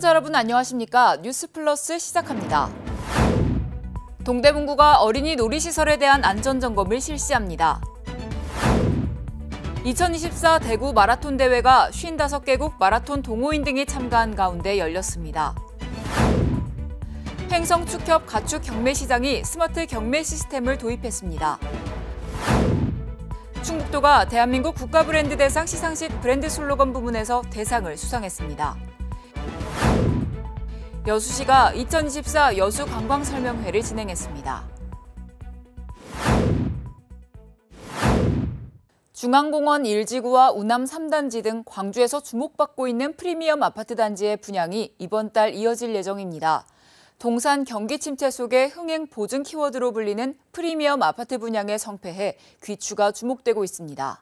시청자 여러분 안녕하십니까? 뉴스플러스 시작합니다. 동대문구가 어린이 놀이시설에 대한 안전점검을 실시합니다. 2024 대구 마라톤 대회가 55개국 마라톤 동호인 등이 참가한 가운데 열렸습니다. 횡성축협 가축 경매시장이 스마트 경매 시스템을 도입했습니다. 충북도가 대한민국 국가브랜드 대상 시상식 브랜드 슬로건 부문에서 대상을 수상했습니다. 여수시가 2024 여수 관광설명회를 진행했습니다. 중앙공원 1지구와 우남 3단지 등 광주에서 주목받고 있는 프리미엄 아파트 단지의 분양이 이번 달 이어질 예정입니다. 동산 경기 침체 속의 흥행 보증 키워드로 불리는 프리미엄 아파트 분양에 성패해 귀추가 주목되고 있습니다.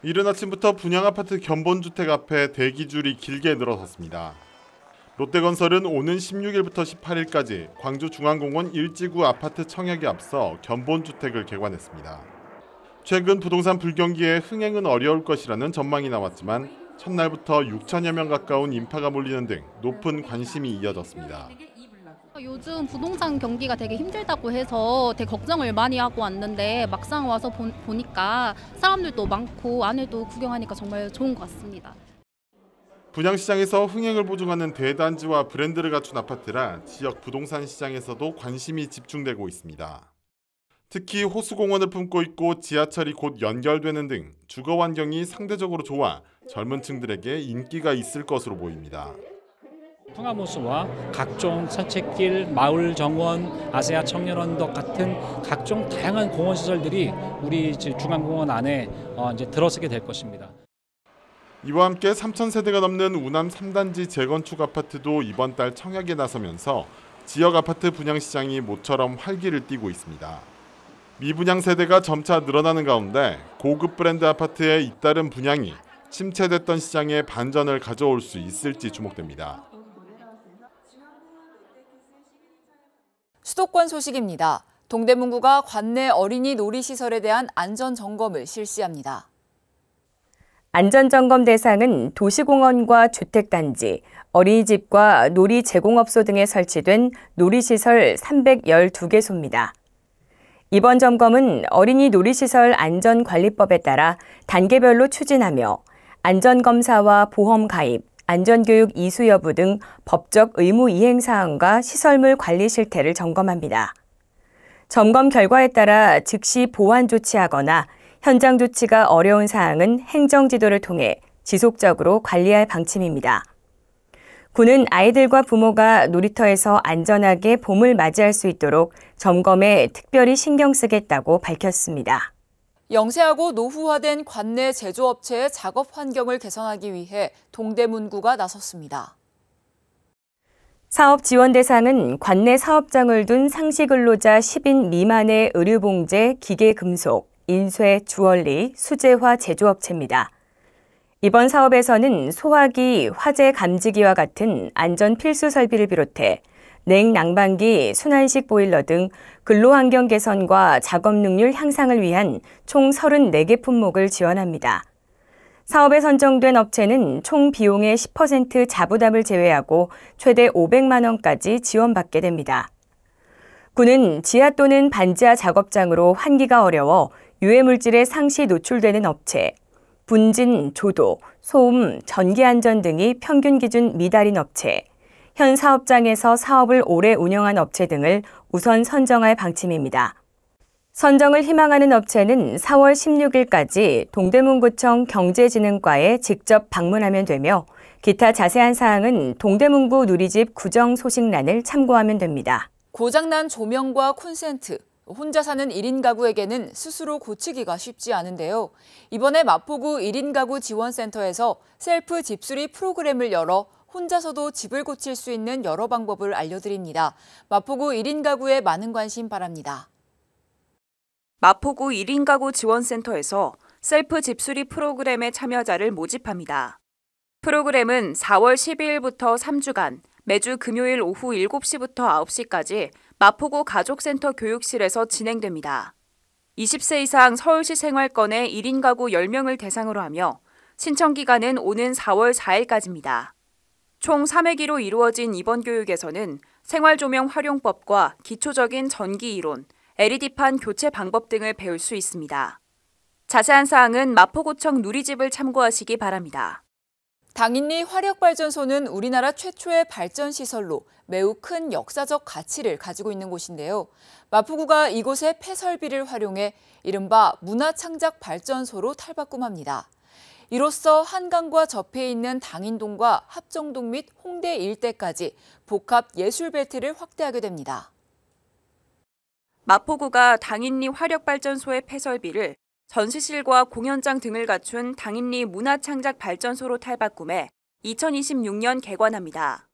이른 아침부터 분양아파트 견본주택 앞에 대기줄이 길게 늘어섰습니다. 롯데건설은 오는 16일부터 18일까지 광주중앙공원 1지구 아파트 청약에 앞서 견본주택을 개관했습니다. 최근 부동산 불경기에 흥행은 어려울 것이라는 전망이 나왔지만 첫날부터 6천여 명 가까운 인파가 몰리는 등 높은 관심이 이어졌습니다. 요즘 부동산 경기가 되게 힘들다고 해서 되게 걱정을 많이 하고 왔는데 막상 와서 보니까 사람들도 많고 안에도 구경하니까 정말 좋은 것 같습니다. 분양시장에서 흥행을 보증하는 대단지와 브랜드를 갖춘 아파트라 지역 부동산 시장에서도 관심이 집중되고 있습니다. 특히 호수공원을 품고 있고 지하철이 곧 연결되는 등 주거 환경이 상대적으로 좋아 젊은 층들에게 인기가 있을 것으로 보입니다. 풍암호수와 각종 산책길, 마을 정원, 아세아 청년 언덕 같은 각종 다양한 공원 시설들이 우리 중앙공원 안에 이제 들어서게 될 것입니다. 이와 함께 3,000세대가 넘는 우남 3단지 재건축 아파트도 이번 달 청약에 나서면서 지역 아파트 분양 시장이 모처럼 활기를 띠고 있습니다. 미분양 세대가 점차 늘어나는 가운데 고급 브랜드 아파트의 잇따른 분양이 침체됐던 시장에 반전을 가져올 수 있을지 주목됩니다. 수도권 소식입니다. 동대문구가 관내 어린이 놀이시설에 대한 안전점검을 실시합니다. 안전점검 대상은 도시공원과 주택단지, 어린이집과 놀이 제공업소 등에 설치된 놀이시설 312개소입니다. 이번 점검은 어린이 놀이시설 안전관리법에 따라 단계별로 추진하며 안전검사와 보험 가입, 안전교육 이수 여부 등 법적 의무 이행 사항과 시설물 관리 실태를 점검합니다. 점검 결과에 따라 즉시 보완 조치하거나 현장 조치가 어려운 사항은 행정지도를 통해 지속적으로 관리할 방침입니다. 구는 아이들과 부모가 놀이터에서 안전하게 봄을 맞이할 수 있도록 점검에 특별히 신경 쓰겠다고 밝혔습니다. 영세하고 노후화된 관내 제조업체의 작업 환경을 개선하기 위해 동대문구가 나섰습니다. 사업 지원 대상은 관내 사업장을 둔 상시 근로자 10인 미만의 의류봉제, 기계금속, 인쇄, 주얼리, 수제화 제조업체입니다. 이번 사업에서는 소화기, 화재 감지기와 같은 안전 필수 설비를 비롯해 냉난방기, 순환식 보일러 등 근로환경 개선과 작업 능률 향상을 위한 총 34개 품목을 지원합니다. 사업에 선정된 업체는 총 비용의 10% 자부담을 제외하고 최대 500만 원까지 지원받게 됩니다. 구는 지하 또는 반지하 작업장으로 환기가 어려워 유해물질에 상시 노출되는 업체, 분진, 조도, 소음, 전기안전 등이 평균 기준 미달인 업체, 현 사업장에서 사업을 오래 운영한 업체 등을 우선 선정할 방침입니다. 선정을 희망하는 업체는 4월 16일까지 동대문구청 경제진흥과에 직접 방문하면 되며 기타 자세한 사항은 동대문구 누리집 구정 소식란을 참고하면 됩니다. 고장난 조명과 콘센트, 혼자 사는 1인 가구에게는 스스로 고치기가 쉽지 않은데요. 이번에 마포구 1인 가구 지원센터에서 셀프 집수리 프로그램을 열어 혼자서도 집을 고칠 수 있는 여러 방법을 알려드립니다. 마포구 1인 가구에 많은 관심 바랍니다. 마포구 1인 가구 지원센터에서 셀프 집수리 프로그램의 참여자를 모집합니다. 프로그램은 4월 12일부터 3주간 매주 금요일 오후 7시부터 9시까지 마포구 가족센터 교육실에서 진행됩니다. 20세 이상 서울시 생활권의 1인 가구 10명을 대상으로 하며 신청 기간은 오는 4월 4일까지입니다. 총 3회기로 이루어진 이번 교육에서는 생활조명 활용법과 기초적인 전기 이론, LED판 교체 방법 등을 배울 수 있습니다. 자세한 사항은 마포구청 누리집을 참고하시기 바랍니다. 당인리 화력발전소는 우리나라 최초의 발전시설로 매우 큰 역사적 가치를 가지고 있는 곳인데요. 마포구가 이곳의 폐설비를 활용해 이른바 문화창작발전소로 탈바꿈합니다. 이로써 한강과 접해 있는 당인동과 합정동 및 홍대 일대까지 복합 예술벨트를 확대하게 됩니다. 마포구가 당인리 화력발전소의 폐설비를 전시실과 공연장 등을 갖춘 당인리 문화창작발전소로 탈바꿈해 2026년 개관합니다.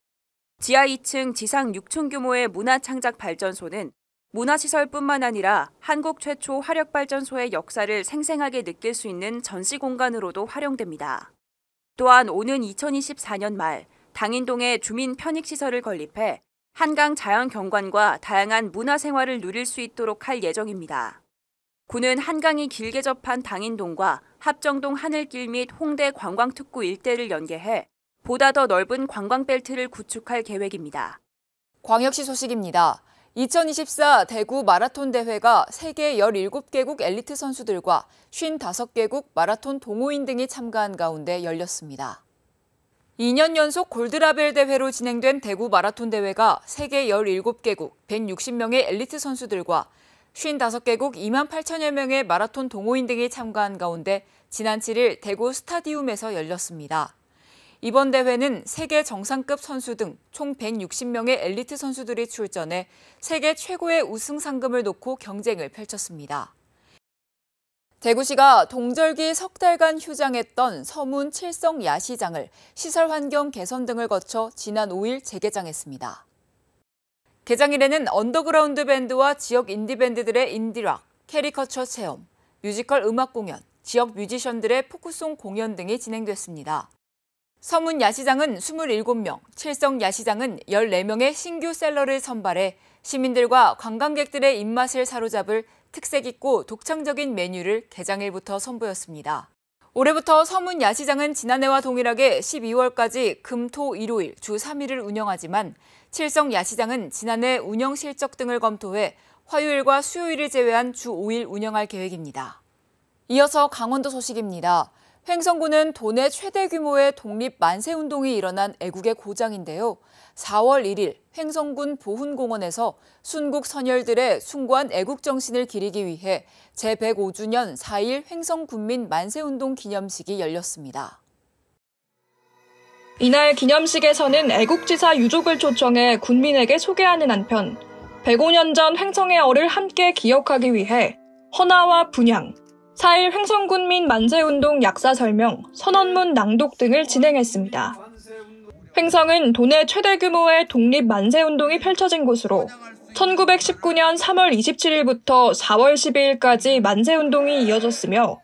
지하 2층, 지상 6층 규모의 문화창작발전소는 문화시설뿐만 아니라 한국 최초 화력발전소의 역사를 생생하게 느낄 수 있는 전시 공간으로도 활용됩니다. 또한 오는 2024년 말 당인동에 주민 편익시설을 건립해 한강 자연 경관과 다양한 문화생활을 누릴 수 있도록 할 예정입니다. 구는 한강이 길게 접한 당인동과 합정동 하늘길 및 홍대 관광특구 일대를 연계해 보다 더 넓은 관광벨트를 구축할 계획입니다. 광역시 소식입니다. 2024 대구 마라톤 대회가 세계 17개국 엘리트 선수들과 55개국 마라톤 동호인 등이 참가한 가운데 열렸습니다. 2년 연속 골드라벨 대회로 진행된 대구 마라톤 대회가 세계 17개국 160명의 엘리트 선수들과 55개국 2만 8천여 명의 마라톤 동호인 등이 참가한 가운데 지난 7일 대구 스타디움에서 열렸습니다. 이번 대회는 세계 정상급 선수 등 총 160명의 엘리트 선수들이 출전해 세계 최고의 우승 상금을 놓고 경쟁을 펼쳤습니다. 대구시가 동절기 석 달간 휴장했던 서문 칠성 야시장을 시설 환경 개선 등을 거쳐 지난 5일 재개장했습니다. 개장일에는 언더그라운드 밴드와 지역 인디밴드들의 인디락, 캐리커처 체험, 뮤지컬 음악 공연, 지역 뮤지션들의 포크송 공연 등이 진행됐습니다. 서문 야시장은 27명, 칠성 야시장은 14명의 신규 셀러를 선발해 시민들과 관광객들의 입맛을 사로잡을 특색 있고 독창적인 메뉴를 개장일부터 선보였습니다. 올해부터 서문 야시장은 지난해와 동일하게 12월까지 금, 토, 일요일 주 3일을 운영하지만 칠성 야시장은 지난해 운영 실적 등을 검토해 화요일과 수요일을 제외한 주 5일 운영할 계획입니다. 이어서 강원도 소식입니다. 횡성군은 도내 최대 규모의 독립 만세운동이 일어난 애국의 고장인데요. 4월 1일 횡성군 보훈공원에서 순국 선열들의 숭고한 애국정신을 기리기 위해 제105주년 4.1 횡성군민 만세운동 기념식이 열렸습니다. 이날 기념식에서는 애국지사 유족을 초청해 군민에게 소개하는 한편 105년 전 횡성의 얼을 함께 기억하기 위해 헌화와 분향, 4.1 횡성군민 만세운동 약사 설명, 선언문 낭독 등을 진행했습니다. 횡성은 도내 최대 규모의 독립 만세운동이 펼쳐진 곳으로 1919년 3월 27일부터 4월 12일까지 만세운동이 이어졌으며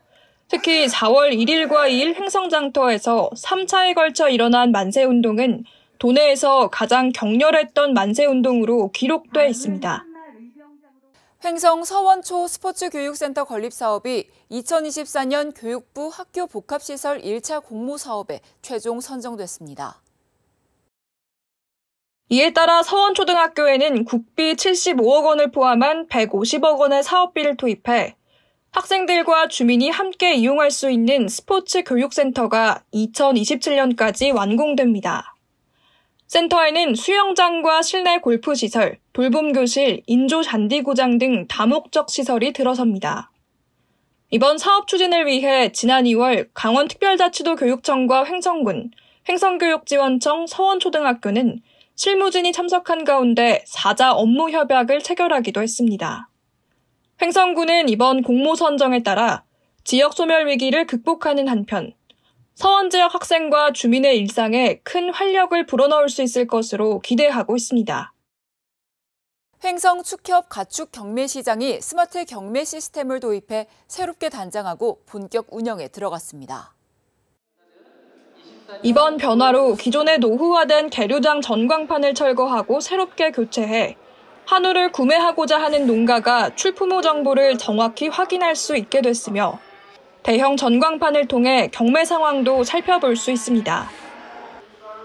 특히 4월 1일과 2일 횡성장터에서 3차에 걸쳐 일어난 만세운동은 도내에서 가장 격렬했던 만세운동으로 기록돼 있습니다. 횡성 서원초 스포츠교육센터 건립 사업이 2024년 교육부 학교 복합시설 1차 공모 사업에 최종 선정됐습니다. 이에 따라 서원초등학교에는 국비 75억 원을 포함한 150억 원의 사업비를 투입해 학생들과 주민이 함께 이용할 수 있는 스포츠 교육센터가 2027년까지 완공됩니다. 센터에는 수영장과 실내 골프시설, 돌봄교실, 인조잔디구장 등 다목적 시설이 들어섭니다. 이번 사업 추진을 위해 지난 2월 강원특별자치도 교육청과 횡성군, 횡성교육지원청 서원초등학교는 실무진이 참석한 가운데 사자 업무 협약을 체결하기도 했습니다. 횡성군은 이번 공모 선정에 따라 지역 소멸 위기를 극복하는 한편 서원 지역 학생과 주민의 일상에 큰 활력을 불어넣을 수 있을 것으로 기대하고 있습니다. 횡성 축협 가축 경매시장이 스마트 경매 시스템을 도입해 새롭게 단장하고 본격 운영에 들어갔습니다. 이번 변화로 기존의 노후화된 계류장 전광판을 철거하고 새롭게 교체해 한우를 구매하고자 하는 농가가 출품호 정보를 정확히 확인할 수 있게 됐으며 대형 전광판을 통해 경매 상황도 살펴볼 수 있습니다.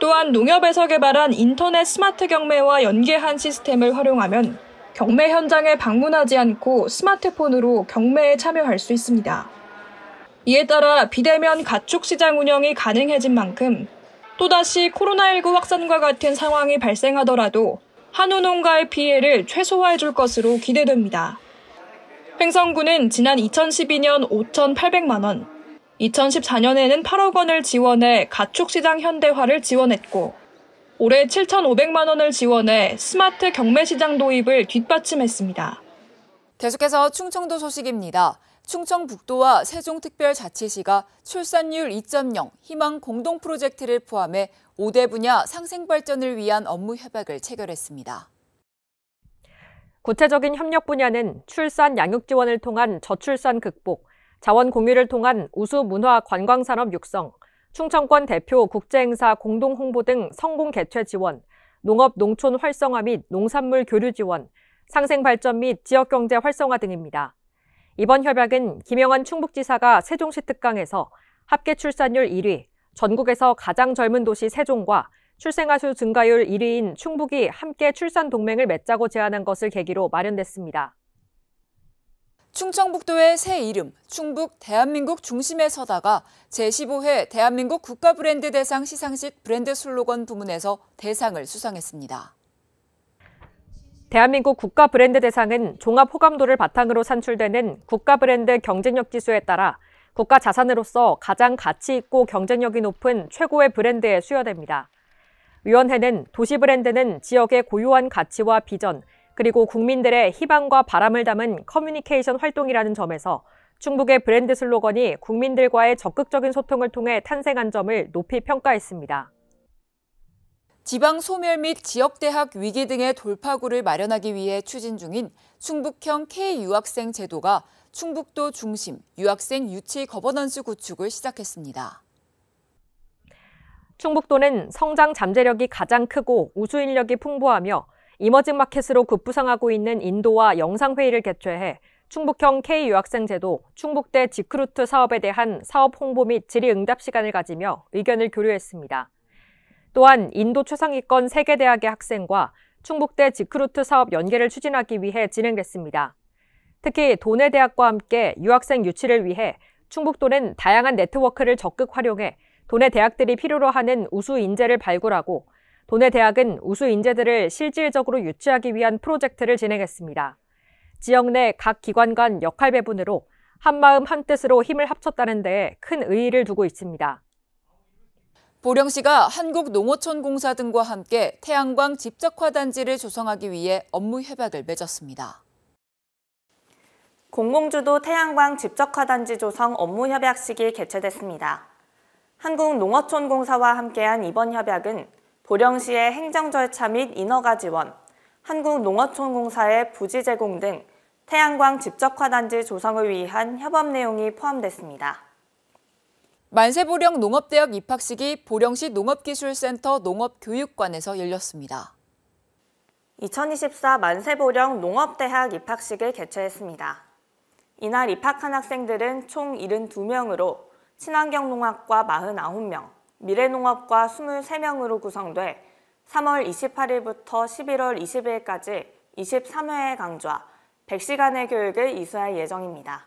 또한 농협에서 개발한 인터넷 스마트 경매와 연계한 시스템을 활용하면 경매 현장에 방문하지 않고 스마트폰으로 경매에 참여할 수 있습니다. 이에 따라 비대면 가축 시장 운영이 가능해진 만큼 또다시 코로나19 확산과 같은 상황이 발생하더라도 한우 농가의 피해를 최소화해줄 것으로 기대됩니다. 횡성군은 지난 2012년 5,800만 원, 2014년에는 8억 원을 지원해 가축시장 현대화를 지원했고 올해 7,500만 원을 지원해 스마트 경매시장 도입을 뒷받침했습니다. 계속해서 충청도 소식입니다. 충청북도와 세종특별자치시가 출산율 2.0 희망 공동 프로젝트를 포함해 5대 분야 상생 발전을 위한 업무 협약을 체결했습니다. 구체적인 협력 분야는 출산 양육 지원을 통한 저출산 극복, 자원 공유를 통한 우수 문화 관광산업 육성, 충청권 대표 국제행사 공동 홍보 등 성공 개최 지원, 농업 농촌 활성화 및 농산물 교류 지원, 상생 발전 및 지역경제 활성화 등입니다. 이번 협약은 김영환 충북지사가 세종시 특강에서 합계 출산율 1위, 전국에서 가장 젊은 도시 세종과 출생아 수 증가율 1위인 충북이 함께 출산 동맹을 맺자고 제안한 것을 계기로 마련됐습니다. 충청북도의 새 이름, 충북 대한민국 중심에 서다가 제15회 대한민국 국가브랜드 대상 시상식 브랜드 슬로건 부문에서 대상을 수상했습니다. 대한민국 국가브랜드 대상은 종합 호감도를 바탕으로 산출되는 국가브랜드 경쟁력 지수에 따라 국가 자산으로서 가장 가치 있고 경쟁력이 높은 최고의 브랜드에 수여됩니다. 위원회는 도시 브랜드는 지역의 고유한 가치와 비전, 그리고 국민들의 희망과 바람을 담은 커뮤니케이션 활동이라는 점에서 충북의 브랜드 슬로건이 국민들과의 적극적인 소통을 통해 탄생한 점을 높이 평가했습니다. 지방 소멸 및 지역대학 위기 등의 돌파구를 마련하기 위해 추진 중인 충북형 K-유학생 제도가 충북도 중심 유학생 유치 거버넌스 구축을 시작했습니다. 충북도는 성장 잠재력이 가장 크고 우수 인력이 풍부하며 이머징 마켓으로 급부상하고 있는 인도와 영상회의를 개최해 충북형 K-유학생 제도, 충북대 지크루트 사업에 대한 사업 홍보 및 질의응답 시간을 가지며 의견을 교류했습니다. 또한 인도 최상위권 세계대학의 학생과 충북대 지크루트 사업 연계를 추진하기 위해 진행됐습니다. 특히 도내대학과 함께 유학생 유치를 위해 충북도는 다양한 네트워크를 적극 활용해 도내 대학들이 필요로 하는 우수 인재를 발굴하고 도내 대학은 우수 인재들을 실질적으로 유치하기 위한 프로젝트를 진행했습니다. 지역 내 각 기관 간 역할 배분으로 한마음 한뜻으로 힘을 합쳤다는 데에 큰 의의를 두고 있습니다. 보령시가 한국농어촌공사 등과 함께 태양광 집적화단지를 조성하기 위해 업무 협약을 맺었습니다. 공공주도 태양광 집적화단지 조성 업무 협약식이 개최됐습니다. 한국농어촌공사와 함께한 이번 협약은 보령시의 행정 절차 및 인허가 지원, 한국농어촌공사의 부지 제공 등 태양광 집적화단지 조성을 위한 협업 내용이 포함됐습니다. 만세보령 농업대학 입학식이 보령시 농업기술센터 농업교육관에서 열렸습니다. 2024 만세보령 농업대학 입학식을 개최했습니다. 이날 입학한 학생들은 총 72명으로 친환경농학과 49명, 미래농업과 23명으로 구성돼 3월 28일부터 11월 20일까지 23회의 강좌, 100시간의 교육을 이수할 예정입니다.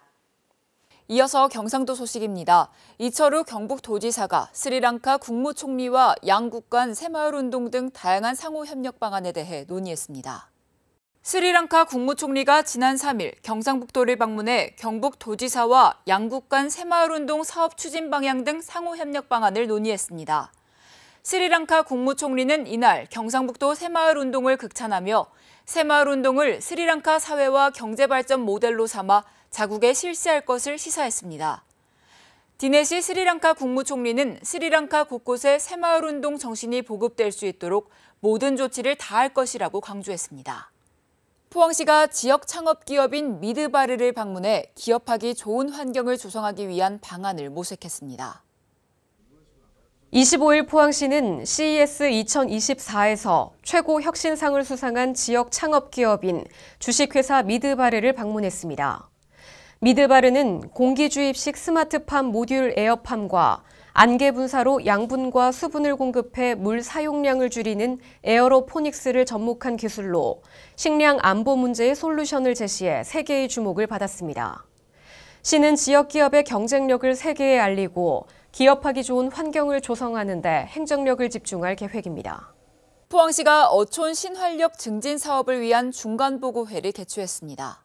이어서 경상도 소식입니다. 이철우 경북도지사가 스리랑카 국무총리와 양국 간 새마을운동 등 다양한 상호협력 방안에 대해 논의했습니다. 스리랑카 국무총리가 지난 3일 경상북도를 방문해 경북도지사와 양국 간 새마을운동 사업 추진 방향 등 상호협력 방안을 논의했습니다. 스리랑카 국무총리는 이날 경상북도 새마을운동을 극찬하며 새마을운동을 스리랑카 사회와 경제발전 모델로 삼아 자국에 실시할 것을 시사했습니다. 디네시 스리랑카 국무총리는 스리랑카 곳곳에 새마을운동 정신이 보급될 수 있도록 모든 조치를 다할 것이라고 강조했습니다. 포항시가 지역 창업기업인 미드바르를 방문해 기업하기 좋은 환경을 조성하기 위한 방안을 모색했습니다. 25일 포항시는 CES 2024에서 최고 혁신상을 수상한 지역 창업기업인 주식회사 미드바르를 방문했습니다. 미드바르는 공기주입식 스마트팜 모듈 에어팜과 안개 분사로 양분과 수분을 공급해 물 사용량을 줄이는 에어로포닉스를 접목한 기술로 식량 안보 문제의 솔루션을 제시해 세계의 주목을 받았습니다. 시는 지역 기업의 경쟁력을 세계에 알리고 기업하기 좋은 환경을 조성하는 데 행정력을 집중할 계획입니다. 포항시가 어촌 신활력 증진 사업을 위한 중간보고회를 개최했습니다.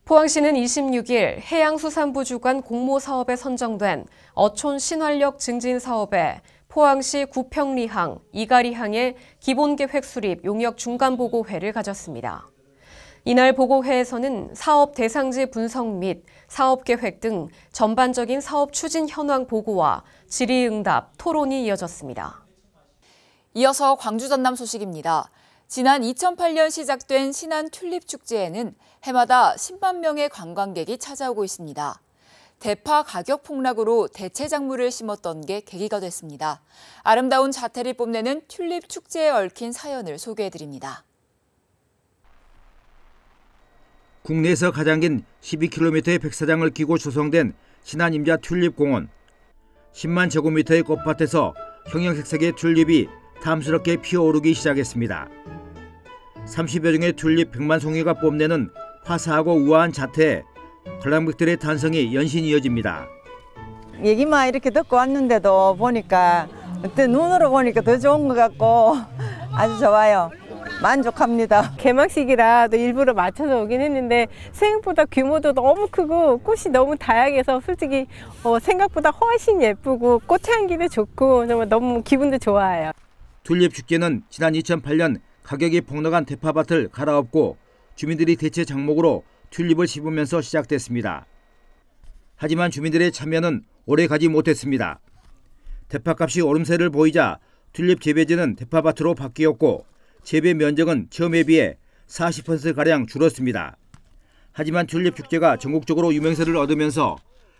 포항시는 26일 해양수산부 주관 공모사업에 선정된 어촌 신활력 증진 사업에 포항시 구평리항, 이가리항의 기본계획 수립 용역 중간보고회를 가졌습니다. 이날 보고회에서는 사업 대상지 분석 및 사업계획 등 전반적인 사업 추진 현황 보고와 질의응답, 토론이 이어졌습니다. 이어서 광주 전남 소식입니다. 지난 2008년 시작된 신안 튤립 축제에는 해마다 10만 명의 관광객이 찾아오고 있습니다. 대파 가격 폭락으로 대체 작물을 심었던 게 계기가 됐습니다. 아름다운 자태를 뽐내는 튤립 축제에 얽힌 사연을 소개해드립니다. 국내에서 가장 긴 12km의 백사장을 끼고 조성된 신안 임자 튤립공원. 10만 제곱미터의 꽃밭에서 형형색색의 튤립이 탐스럽게 피어오르기 시작했습니다. 30여 종의 튤립 100만 송이가 뽐내는 화사하고 우아한 자태에 관람객들의 탄성이 연신 이어집니다. 얘기만 이렇게 듣고 왔는데도 보니까 그때 눈으로 보니까 더 좋은 것 같고 아주 좋아요. 만족합니다. 개막식이라 일부러 맞춰서 오긴 했는데 생각보다 규모도 너무 크고 꽃이 너무 다양해서 솔직히 생각보다 훨씬 예쁘고 꽃향기도 좋고 정말 너무 기분도 좋아요. 튤립 축제는 지난 2008년 가격이 폭락한 대파밭을 갈아엎고 주민들이 대체 작목으로 튤립을 심으면서 시작됐습니다. 하지만 주민들의 참여는 오래 가지 못했습니다. 대파값이 오름세를 보이자 튤립 재배지는 대파밭으로 바뀌었고 재배 면적은 처음에 비해 40%가량 줄었습니다. 하지만 튤립 축제가 전국적으로 유명세를 얻으면서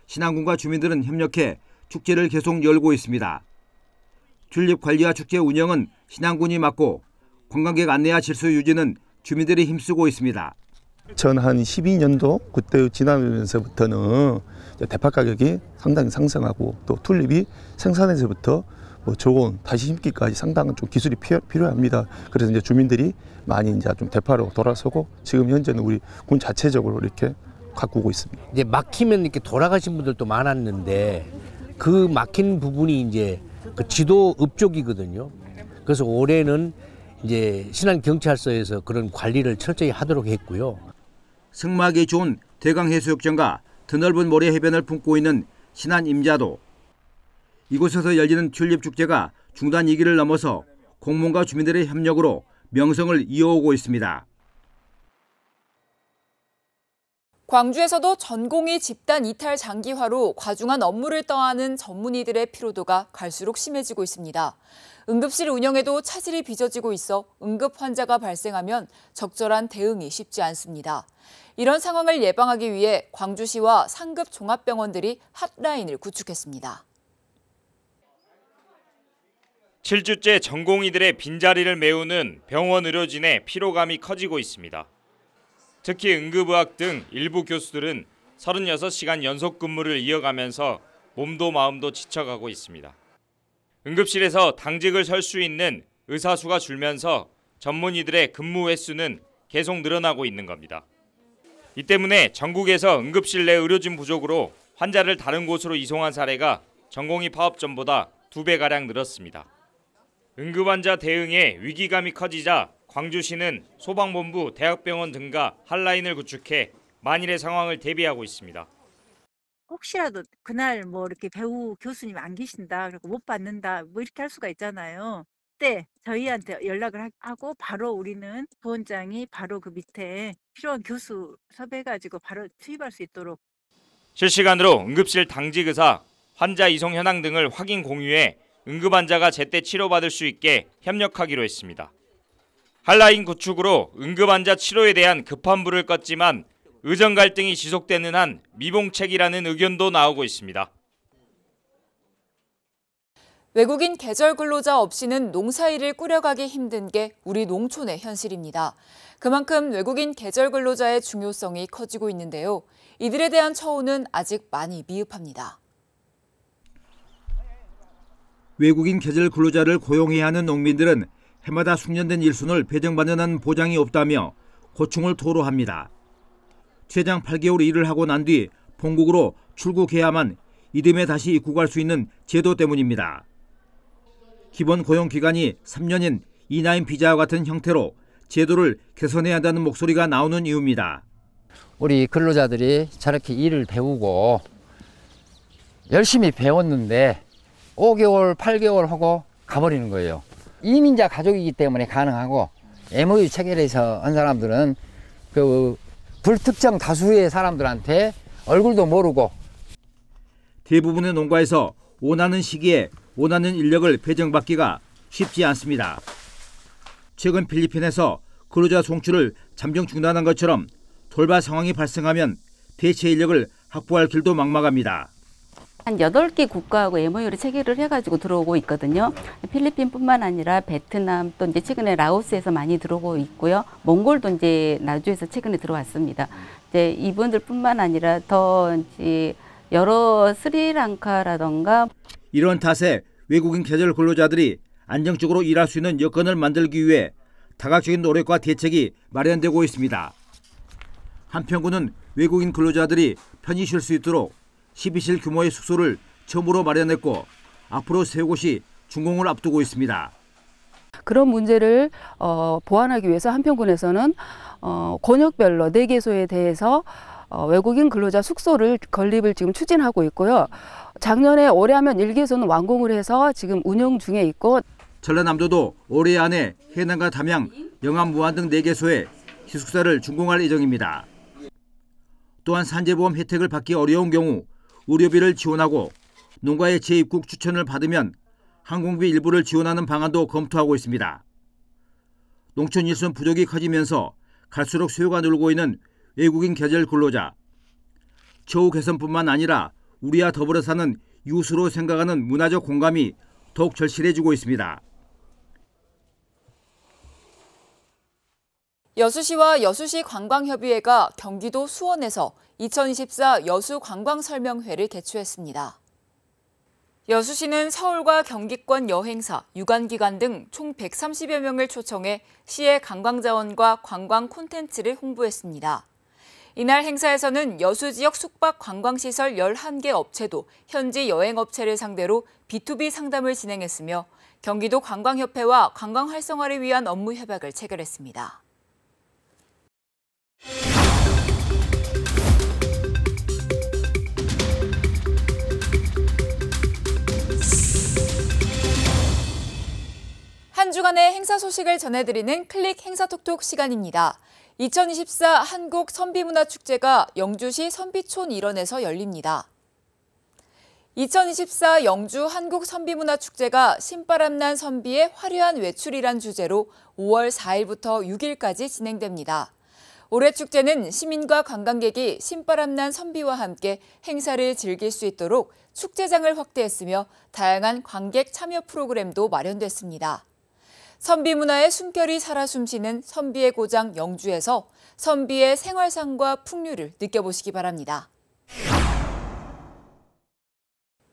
신안군과 주민들은 협력해 축제를 계속 열고 있습니다. 튤립 관리와 축제 운영은 신안군이 맡고 관광객 안내와 질서 유지는 주민들이 힘쓰고 있습니다. 전 한 12년도 그때 지나면서부터는 대파 가격이 상당히 상승하고 또 튤립이 생산에서부터 좋은 다시 심기까지 상당한 좀 기술이 필요합니다. 그래서 이제 주민들이 많이 이제 좀 대파로 돌아서고 지금 현재는 우리 군 자체적으로 이렇게 가꾸고 있습니다. 이제 막히면 이렇게 돌아가신 분들도 많았는데 그 막힌 부분이 이제 그 지도읍 쪽이거든요. 그래서 올해는 이제 신안경찰서에서 그런 관리를 철저히 하도록 했고요. 승마하기 좋은 대강해수욕장과 드넓은 모래 해변을 품고 있는 신안 임자도. 이곳에서 열리는 튤립 축제가 중단 위기를 넘어서 공무원과 주민들의 협력으로 명성을 이어오고 있습니다. 광주에서도 전공의 집단 이탈 장기화로 과중한 업무를 떠하는 전문의들의 피로도가 갈수록 심해지고 있습니다. 응급실 운영에도 차질이 빚어지고 있어 응급 환자가 발생하면 적절한 대응이 쉽지 않습니다. 이런 상황을 예방하기 위해 광주시와 상급 종합병원들이 핫라인을 구축했습니다. 7주째 전공의들의 빈자리를 메우는 병원 의료진의 피로감이 커지고 있습니다. 특히 응급의학 등 일부 교수들은 36시간 연속 근무를 이어가면서 몸도 마음도 지쳐가고 있습니다. 응급실에서 당직을 설 수 있는 의사 수가 줄면서 전문의들의 근무 횟수는 계속 늘어나고 있는 겁니다. 이 때문에 전국에서 응급실 내 의료진 부족으로 환자를 다른 곳으로 이송한 사례가 전공의 파업 전보다 2배가량 늘었습니다. 응급환자 대응에 위기감이 커지자 광주시는 소방본부, 대학병원 등과 핫라인을 구축해 만일의 상황을 대비하고 있습니다. 혹시라도 그날 이렇게 배우 교수님 안 계신다, 그리고 못 받는다, 이렇게 할 수가 있잖아요. 그때 저희한테 연락을 하고 바로 우리는 부원장이 바로 그 밑에 필요한 교수 섭외해가지고 바로 투입할 수 있도록. 실시간으로 응급실 당직 의사, 환자 이송 현황 등을 확인 공유해 응급환자가 제때 치료받을 수 있게 협력하기로 했습니다. 핫라인 구축으로 응급환자 치료에 대한 급한 불을 껐지만 의정 갈등이 지속되는 한 미봉책이라는 의견도 나오고 있습니다. 외국인 계절 근로자 없이는 농사일을 꾸려가기 힘든 게 우리 농촌의 현실입니다. 그만큼 외국인 계절 근로자의 중요성이 커지고 있는데요. 이들에 대한 처우는 아직 많이 미흡합니다. 외국인 계절 근로자를 고용해야 하는 농민들은 해마다 숙련된 일손을 배정받는 한 보장이 없다며 고충을 토로합니다. 최장 8개월 일을 하고 난 뒤 본국으로 출국해야만 이듬해 다시 입국할 수 있는 제도 때문입니다. 기본 고용 기간이 3년인 E9 비자와 같은 형태로 제도를 개선해야 한다는 목소리가 나오는 이유입니다. 우리 근로자들이 저렇게 일을 배우고 열심히 배웠는데 5개월, 8개월 하고 가버리는 거예요. 이민자 가족이기 때문에 가능하고 MOU 체결해서 한 사람들은 그 불특정 다수의 사람들한테 얼굴도 모르고 대부분의 농가에서 원하는 시기에 원하는 인력을 배정받기가 쉽지 않습니다. 최근 필리핀에서 근로자 송출을 잠정 중단한 것처럼 돌발 상황이 발생하면 대체 인력을 확보할 길도 막막합니다. 한 8개 국가하고 MOU를 체결을 해가지고 들어오고 있거든요. 필리핀뿐만 아니라 베트남 또 이제 최근에 라오스에서 많이 들어오고 있고요. 몽골도 이제 나주에서 최근에 들어왔습니다. 이제 이분들뿐만 아니라 더 이제 여러 스리랑카라던가 이런 탓에 외국인 계절 근로자들이 안정적으로 일할 수 있는 여건을 만들기 위해 다각적인 노력과 대책이 마련되고 있습니다. 한평군은 외국인 근로자들이 편히 쉴 수 있도록 12실 규모의 숙소를 처음으로 마련했고 앞으로 3곳이 준공을 앞두고 있습니다. 그런 문제를 보완하기 위해서 한평군에서는 권역별로 4개소에 대해서 외국인 근로자 숙소를 건립을 지금 추진하고 있고요. 작년에 올해 하면 1개소는 완공을 해서 지금 운영 중에 있고 전라남도도 올해 안에 해남과 담양, 영암, 무안 등 4개소에 기숙사를 준공할 예정입니다. 또한 산재보험 혜택을 받기 어려운 경우 의료비를 지원하고 농가의 재입국 추천을 받으면 항공비 일부를 지원하는 방안도 검토하고 있습니다. 농촌 일손 부족이 커지면서 갈수록 수요가 늘고 있는 외국인 계절 근로자. 처우 개선뿐만 아니라 우리와 더불어 사는 이웃으로 생각하는 문화적 공감이 더욱 절실해지고 있습니다. 여수시와 여수시 관광협의회가 경기도 수원에서 2024 여수관광설명회를 개최했습니다. 여수시는 서울과 경기권 여행사, 유관기관 등 총 130여 명을 초청해 시의 관광자원과 관광 콘텐츠를 홍보했습니다. 이날 행사에서는 여수 지역 숙박 관광시설 11개 업체도 현지 여행업체를 상대로 B2B 상담을 진행했으며 경기도 관광협회와 관광 활성화를 위한 업무 협약을 체결했습니다. 한 주간의 행사 소식을 전해드리는 클릭 행사톡톡 시간입니다. 2024 한국 선비문화축제가 영주시 선비촌 일원에서 열립니다. 2024 영주 한국 선비문화축제가 신바람난 선비의 화려한 외출이란 주제로 5월 4일부터 6일까지 진행됩니다. 올해 축제는 시민과 관광객이 신바람난 선비와 함께 행사를 즐길 수 있도록 축제장을 확대했으며 다양한 관객 참여 프로그램도 마련됐습니다. 선비 문화의 숨결이 살아 숨쉬는 선비의 고장 영주에서 선비의 생활상과 풍류를 느껴보시기 바랍니다.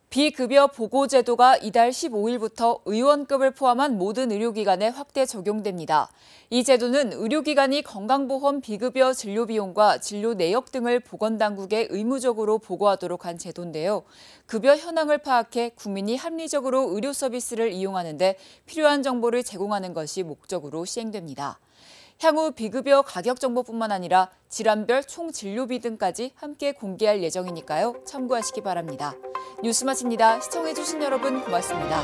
비급여 보고 제도가 이달 15일부터 의원급을 포함한 모든 의료기관에 확대 적용됩니다. 이 제도는 의료기관이 건강보험 비급여 진료비용과 진료 내역 등을 보건당국에 의무적으로 보고하도록 한 제도인데요. 급여 현황을 파악해 국민이 합리적으로 의료 서비스를 이용하는 데 필요한 정보를 제공하는 것이 목적으로 시행됩니다. 향후 비급여 가격 정보뿐만 아니라 질환별 총 진료비 등까지 함께 공개할 예정이니까요. 참고하시기 바랍니다. 뉴스 마칩니다. 시청해주신 여러분 고맙습니다.